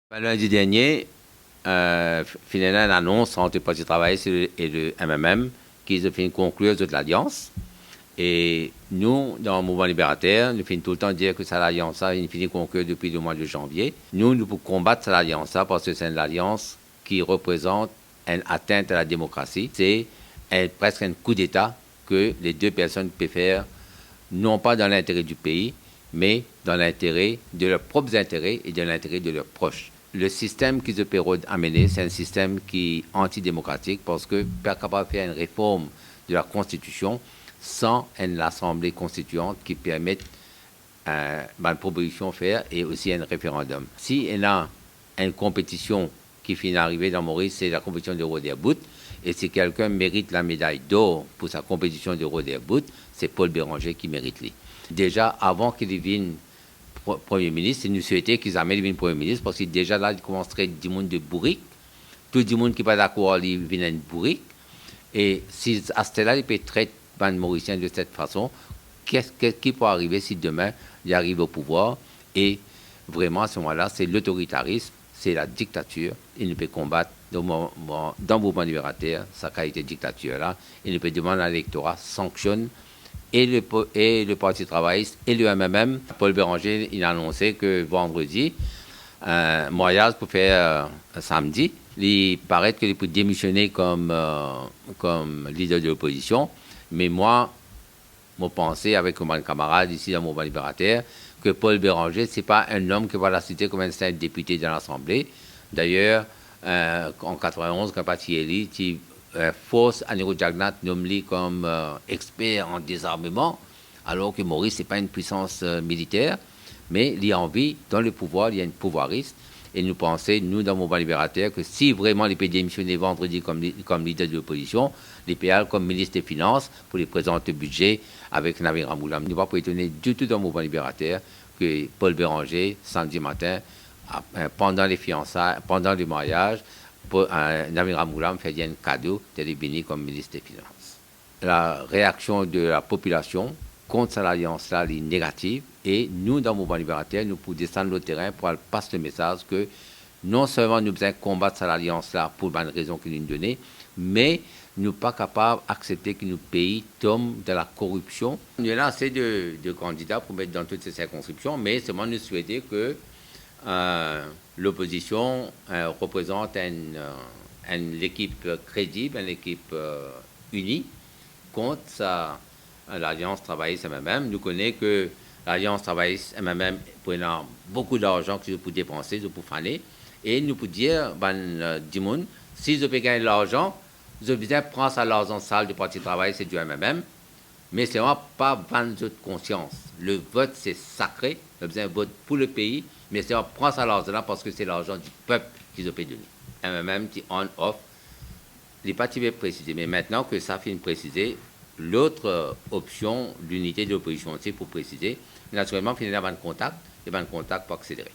Lundi dernier, finalement, une annonce entre le Parti travailliste et le MMM qu'ils ont fait conclure de l'alliance. Et nous, dans le mouvement libérateur, nous finissons tout le temps dire que cette alliance-là, il finit conclure depuis le mois de janvier. Nous pouvons combattre cette alliance-là parce que c'est une alliance qui représente une atteinte à la démocratie. C'est presque un coup d'État que les deux personnes peuvent faire, non pas dans l'intérêt du pays, mais dans l'intérêt de leurs propres intérêts et de l'intérêt de leurs proches. Le système qu'ils peuvent amener, c'est un système qui est antidémocratique parce que pas capable de faire une réforme de la Constitution sans une assemblée constituante qui permette une proposition à faire et aussi un référendum. Si il y a une compétition qui finit d'arriver dans Maurice, c'est la compétition de Roder Bout. Et si quelqu'un mérite la médaille d'or pour sa compétition de Roder Bout, c'est Paul Béranger qui mérite lui. Déjà, avant qu'il devienne Premier ministre, il nous souhaitait qu'ils amènent le Premier ministre parce que déjà là, il commencerait du monde de bourrique. Tout le monde qui n'est pas d'accord, il vient de bourrique. Et si à ce là il peut traiter les Mauriciens de cette façon, qu'est-ce qui peut arriver si demain il arrive au pouvoir? Et vraiment, à ce moment-là, c'est l'autoritarisme, c'est la dictature. Il ne peut combattre dans le mouvement libérateur sa qualité de dictature-là. Il ne peut demander à l'électorat sanctionne et le Parti travailliste et le MMM. Paul Béranger, il a annoncé que vendredi, mariage pour faire samedi. Il paraît qu'il peut démissionner comme leader de l'opposition. Mais moi, mon pensée avec mon camarade ici dans le mouvement libérateur, que Paul Béranger, ce n'est pas un homme qui va la citer comme un simple député dans l'Assemblée. D'ailleurs, en 91, quand Pati élu, qui force Aniro Jagnat nommé comme expert en désarmement, alors que Maurice n'est pas une puissance militaire, mais il y a envie, dans le pouvoir, il y a une pouvoiriste. Et nous pensons, nous, dans le mouvement libérateur, que si vraiment les peut démissionner vendredi comme leader de l'opposition, les PL comme ministre des Finances pour les présenter le budget avec Navin Ramoulam. Nous ne pouvons pas étonner du tout dans le mouvement libérateur que Paul Béranger, samedi matin, pendant les fiançailles, pendant le mariage, Navin Ramoulam fait un cadeau d'être béni comme ministre des Finances. La réaction de la population contre cette alliance-là est négative. Et nous, dans le mouvement libérateur, nous pouvons descendre le terrain pour passer le message que non seulement nous devons combattre cette alliance-là pour une raison qu'ils nous donnent, mais nous ne sommes pas capables d'accepter que nos pays tombent dans la corruption. Il y a assez de candidats pour mettre dans toutes ces circonscriptions, mais seulement nous souhaitons que l'opposition représente une équipe crédible, une équipe unie contre l'Alliance travailliste MMM. Nous connaissons que l'Alliance travailliste MMM prend beaucoup d'argent qu'ils peuvent dépenser, qu'ils peuvent faner. Et nous pouvons dire, si ils peuvent gagner de l'argent, ils ont besoin de prendre l'argent sale du Parti travailliste et du MMM. Mais ce n'est vraiment pas vendre de conscience. Le vote, c'est sacré. Ils ont besoin de vote pour le pays. Mais c'est prendre ça l'argent-là parce que c'est l'argent du peuple qu'ils ont donné. MMM qui on-off. Il n'est pas précisé. Mais maintenant que ça finit de préciser, l'autre option, l'unité de l'opposition aussi pour préciser, naturellement, il y a un contact, et un contact pour accélérer.